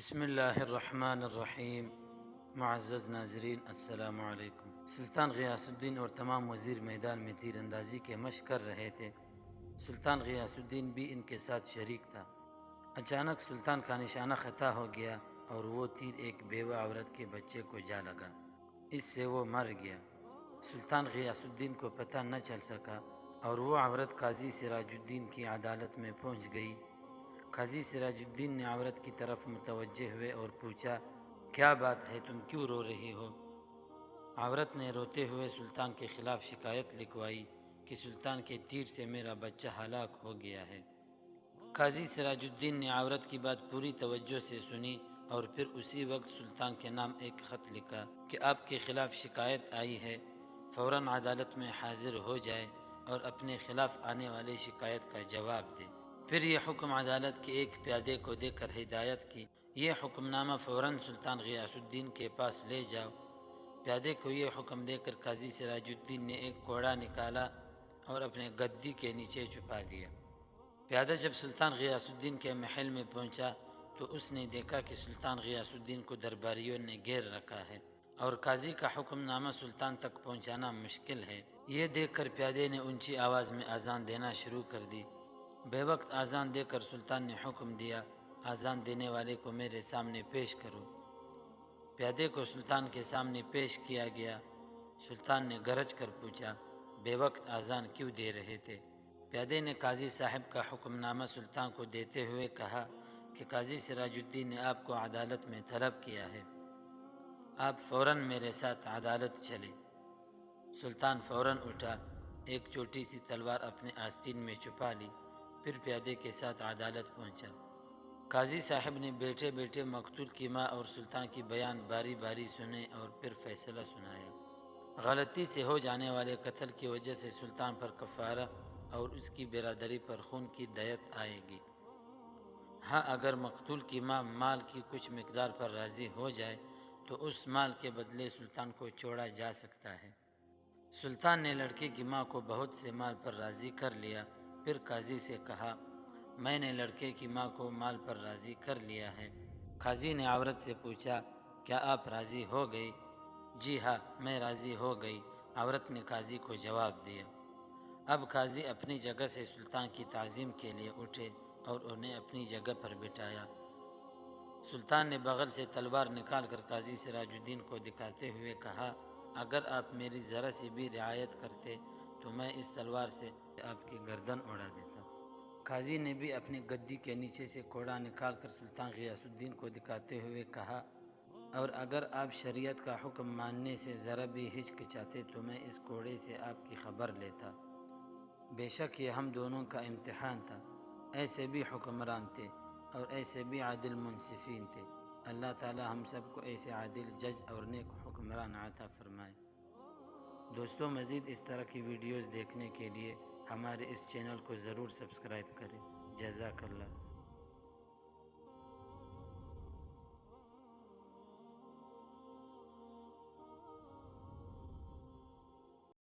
بسم اللہ الرحمن الرحیم۔ معزز ناظرین السلام علیکم۔ سلطان غیاث الدین اور تمام وزیر میدان میں تیر اندازی کے مشق کر رہے تھے۔ سلطان غیاث الدین بھی ان کے ساتھ شریک تھا۔ اچانک سلطان کا نشانہ خطا ہو گیا اور وہ تیر ایک بیوہ عورت کے بچے کو جا لگا۔ اس سے وہ مر گیا۔ سلطان غیاث الدین کو پتہ نہ چل سکا اور وہ عورت قاضی سراج الدین کی عدالت میں پہنچ گئی۔ قاضی سراج الدین نے عورت کی طرف متوجہ ہوئے اور پوچھا، کیا بات ہے، تم کیوں رو رہی ہو؟ عورت نے روتے ہوئے سلطان کے خلاف شکایت لکھوائی کہ سلطان کے تیر سے میرا بچہ ہلاک ہو گیا ہے۔ قاضی سراج الدین نے عورت کی بات پوری توجہ سے سنی اور پھر اسی وقت سلطان کے نام ایک خط لکھا کہ آپ کے خلاف شکایت آئی ہے، فوراً عدالت میں حاضر ہو جائے اور اپنے خلاف آنے والی شکایت کا جواب دے۔ پھر یہ حکم عدالت کے ایک پیادے کو دے کر ہدایت کی، یہ حکم نامہ فوراً سلطان غیاث الدین کے پاس لے جاؤ۔ پیادے کو یہ حکم دے کر قاضی سراج الدین نے ایک کوڑا نکالا اور اپنے گدی کے نیچے چھپا دیا۔ پیادہ جب سلطان غیاث الدین کے محل میں پہنچا تو اس نے دیکھا کہ سلطان غیاث الدین کو درباریوں نے گھیر رکھا ہے اور قاضی کا حکم نامہ سلطان تک پہنچانا مشکل ہے۔ یہ دیکھ کر پیادے نے اونچی آواز میں اذان دینا شروع کر دی۔ بے وقت اذان دے کر سلطان نے حکم دیا، اذان دینے والے کو میرے سامنے پیش کرو۔ پیادے کو سلطان کے سامنے پیش کیا گیا۔ سلطان نے گرج کر پوچھا، بے وقت اذان کیوں دے رہے تھے؟ پیادے نے قاضی صاحب کا حکم نامہ سلطان کو دیتے ہوئے کہا کہ قاضی سراج الدین نے آپ کو عدالت میں طلب کیا ہے، آپ فوراً میرے ساتھ عدالت چلے۔ سلطان فوراً اٹھا، ایک چھوٹی سی تلوار اپنے آستین میں چھپا لی، پھر پیادے کے ساتھ عدالت پہنچا۔ قاضی صاحب نے بیٹھے بیٹھے مقتول کی ماں اور سلطان کی بیان باری باری سنے اور پھر فیصلہ سنایا۔ غلطی سے ہو جانے والے قتل کی وجہ سے سلطان پر کفارہ اور اس کی برادری پر خون کی دیت آئے گی۔ ہاں، اگر مقتول کی ماں مال کی کچھ مقدار پر راضی ہو جائے تو اس مال کے بدلے سلطان کو چھوڑا جا سکتا ہے۔ سلطان نے لڑکے کی ماں کو بہت سے مال پر راضی کر لیا۔ پھر قاضی سے کہا، میں نے لڑکے کی ماں کو مال پر راضی کر لیا ہے۔ قاضی نے عورت سے پوچھا، کیا آپ راضی ہو گئی؟ جی ہاں، میں راضی ہو گئی، عورت نے قاضی کو جواب دیا۔ اب قاضی اپنی جگہ سے سلطان کی تعظیم کے لیے اٹھے اور انہیں اپنی جگہ پر بٹھایا۔ سلطان نے بغل سے تلوار نکال کر قاضی سراج الدین کو دکھاتے ہوئے کہا، اگر آپ میری ذرا سی بھی رعایت کرتے تو میں اس تلوار سے آپ کی گردن اڑا دیتا۔ قاضی نے بھی اپنی گدی کے نیچے سے کوڑا نکال کر سلطان غیاث الدین کو دکھاتے ہوئے کہا، اور اگر آپ شریعت کا حکم ماننے سے ذرا بھی ہچکچاتے تو میں اس کوڑے سے آپ کی خبر لیتا۔ بے شک یہ ہم دونوں کا امتحان تھا، ایسے بھی حکمران تھے اور ایسے بھی عادل منصفین تھے۔ اللہ تعالی ہم سب کو ایسے عادل جج اور نیک حکمران عطا فرمائے۔ دوستوں، مزید اس طرح کی ویڈیوز دیکھنے کے لیے ہمارے اس چینل کو ضرور سبسکرائب کریں۔ جزاک اللہ۔